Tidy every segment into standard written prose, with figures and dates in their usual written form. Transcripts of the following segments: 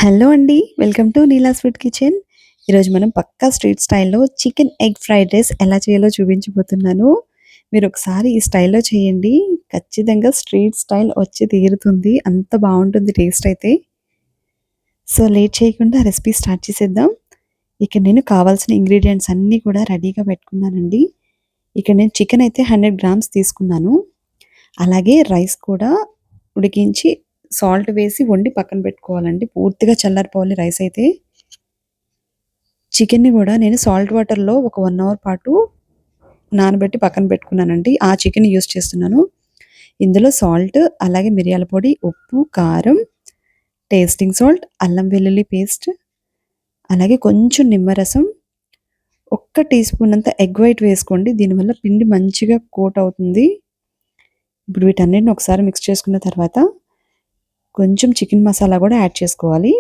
Hello అండి. Welcome to Neela's food kitchen. ఈరోజు మనం పక్కా స్ట్రీట్ స్టైల్‌లో చికెన్ ఎగ్ ఫ్రైడ్ రైస్ ఎలా చేయాలో చూపించబోతున్నాను. మీరొకసారి ఈ స్టైల్‌లో చేయండి. ఖచ్చితంగా స్ట్రీట్ స్టైల్ వచ్చి తీరుతుంది. అంత బావుంటుంది టేస్ట్ అయితే. సో, లేట్ చేయకుండా రెసిపీ స్టార్ట్ చేసేద్దాం. ఇక్కడ నేను కావాల్సిన ఇంగ్రీడియెంట్స్ అన్నీ కూడా రెడీగా పెట్టుకున్నానండి. ఇక్కడ నేను చికెన్ అయితే 100 గ్రామ్స్ తీసుకున్నాను. అలాగే రైస్ కూడా ఉడికించి సాల్ట్ వేసి వండి పక్కన పెట్టుకోవాలండి. పూర్తిగా చల్లారిపోవాలి రైస్ అయితే. చికెన్‌ని గూడా నేను సాల్ట్ వాటర్‌లో ఒక 1 అవర్ పాటు నానబెట్టి పక్కన పెట్టుకున్నానండి. ఆ చికెన్ యూజ్ చేస్తున్నాను. ఇందులో సాల్ట్, అలాగే మిరియాల పొడి, ఉప్పు, కారం, టేస్టింగ్ సాల్ట్, అల్లం వెల్లుల్లి పేస్ట్, అలాగే కొంచెం నిమ్మరసం, ఒక్క టీ స్పూన్ అంత ఎగ్ వైట్ వేసుకోండి. దీనివల్ల పిండి మంచిగా కోట్ అవుతుంది. ఇప్పుడు వీటన్నిటిని ఒకసారి మిక్స్ చేసుకున్న తర్వాత కొంచెం చికెన్ మసాలా గూడా యాడ్ చేసుకోవాలి.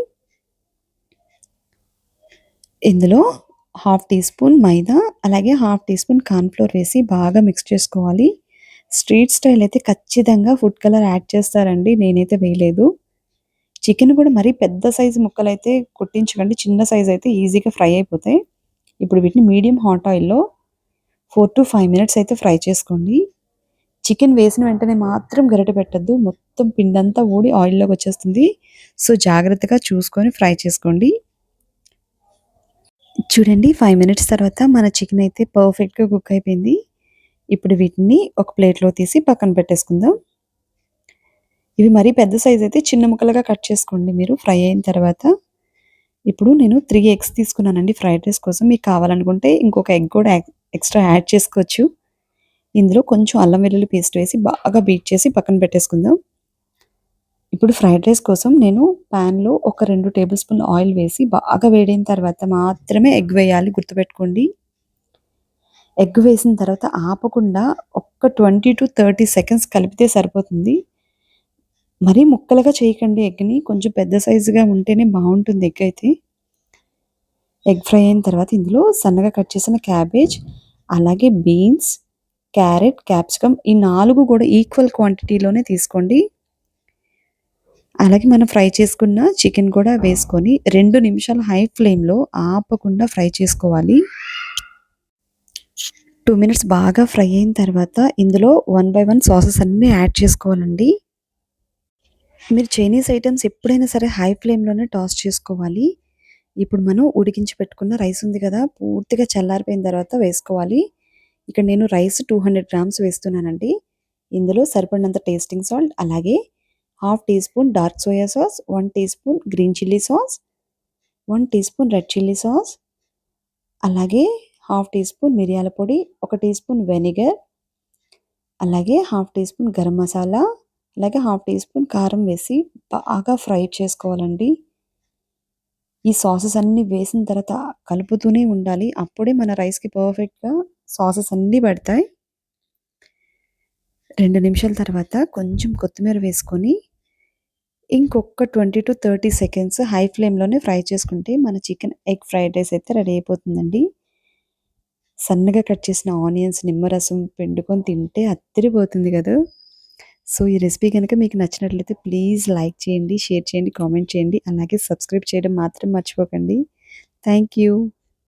ఇందులో హాఫ్ టీ స్పూన్ మైదా, అలాగే హాఫ్ టీ స్పూన్ కార్న్‌ఫ్లోర్ వేసి బాగా మిక్స్ చేసుకోవాలి. స్ట్రీట్ స్టైల్ అయితే ఖచ్చితంగా ఫుడ్ కలర్ యాడ్ చేస్తారండి. నేనైతే వేయలేదు. చికెన్ కూడా మరీ పెద్ద సైజు ముక్కలైతే కొట్టించకండి. చిన్న సైజ్ అయితే ఈజీగా ఫ్రై అయిపోతాయి. ఇప్పుడు వీటిని మీడియం హాట్ ఆయిల్‌లో 4-5 మినిట్స్ అయితే ఫ్రై చేసుకోండి. చికెన్ వేసిన వెంటనే మాత్రం గరిటె పెట్టొద్దు. మొత్తం పిండంతా ఊడి ఆయిల్‌లోకి వచ్చేస్తుంది. సో, జాగ్రత్తగా చూసుకొని ఫ్రై చేసుకోండి. చూడండి 5 మినిట్స్ తర్వాత మన చికెన్ అయితే పర్ఫెక్ట్‌గా కుక్ అయిపోయింది. ఇప్పుడు వీటిని ఒక ప్లేట్‌లో తీసి పక్కన పెట్టేసుకుందాం. ఇవి మరీ పెద్ద సైజ్ అయితే చిన్న ముక్కలుగా కట్ చేసుకోండి మీరు ఫ్రై అయిన తర్వాత. ఇప్పుడు నేను 3 ఎగ్స్ తీసుకున్నానండి ఫ్రైడ్ రైస్ కోసం. మీకు కావాలనుకుంటే ఇంకొక ఎగ్ కూడా ఎక్స్‌ట్రా యాడ్ చేసుకోవచ్చు. ఇందులో కొంచెం అల్లం వెల్లుల్లి పేస్ట్ వేసి బాగా బీట్ చేసి పక్కన పెట్టేసుకుందాం. ఇప్పుడు ఫ్రైడ్ రైస్ కోసం నేను పాన్‌లో ఒక 2 టేబుల్ స్పూన్‌ల ఆయిల్ వేసి బాగా వేడైన తర్వాత మాత్రమే ఎగ్ వేయాలి గుర్తుపెట్టుకోండి. ఎగ్ వేసిన తర్వాత ఆపకుండా ఒక్క 20-30 సెకండ్స్ కలిపితే సరిపోతుంది. మరీ ముక్కలుగా చేయకండి ఎగ్‌ని. కొంచెం పెద్ద సైజుగా ఉంటేనే బావుంటుంది ఎగ్ అయితే. ఎగ్ ఫ్రై అయిన తర్వాత ఇందులో సన్నగా కట్ చేసిన క్యాబేజ్, అలాగే బీన్స్, క్యారెట్, క్యాప్సికమ్ ఈ 4 కూడా ఈక్వల్ క్వాంటిటీలోనే తీసుకోండి. అలాగే మనం ఫ్రై చేసుకున్న చికెన్ కూడా వేసుకొని 2 నిమిషాలు హై ఫ్లేమ్‌లో ఆపకుండా ఫ్రై చేసుకోవాలి. 2 మినిట్స్ బాగా ఫ్రై అయిన తర్వాత ఇందులో 1 బై 1 సాసెస్ అన్నీ యాడ్ చేసుకోవాలండి. మీరు చైనీస్ ఐటెమ్స్ ఎప్పుడైనా సరే హై ఫ్లేమ్‌లోనే టాస్ చేసుకోవాలి. ఇప్పుడు మనం ఉడికించి పెట్టుకున్న రైస్ ఉంది కదా! పూర్తిగా చల్లారిపోయిన తర్వాత వేసుకోవాలి. ఇక్కడ నేను రైస్ 200 గ్రామ్స్ వేస్తున్నానండి. ఇందులో సరిపడినంత టేస్టింగ్ సాల్ట్, అలాగే half teaspoon dark soya sauce, 1 teaspoon green chilli sauce, 1 teaspoon red chilli sauce, అలాగే హాఫ్ టీ స్పూన్ మిరియాల పొడి, 1 టీ స్పూన్ వెనిగర్, అలాగే half teaspoon garam masala, అలాగే హాఫ్ టీ స్పూన్ కారం వేసి బాగా ఫ్రై చేసుకోవాలండి. ఈ సాసెస్ అన్నీ వేసిన తర్వాత కలుపుతూనే ఉండాలి. అప్పుడే మన రైస్‌కి పర్ఫెక్ట్‌గా సాసెస్ అన్నీ పడతాయి. 2 నిమిషాల తర్వాత కొంచెం కొత్తిమీర వేసుకొని ఇంకొక 20-30 సెకండ్స్ హై ఫ్లేమ్‌లోనే ఫ్రై చేసుకుంటే మన చికెన్ ఎగ్ ఫ్రైడ్ రైస్ అయితే రెడీ అయిపోతుందండి. సన్నగా కట్ చేసిన ఆనియన్స్, నిమ్మరసం పిండుకొని తింటే అద్దిరిపోతుంది గదా! సో, ఈ రెసిపీ గనక మీకు నచ్చినట్లయితే ప్లీజ్ లైక్ చేయండి, షేర్ చేయండి, కామెంట్ చేయండి. అలాగే సబ్స్క్రైబ్ చేయడం మాత్రం మర్చిపోకండి. Thank you.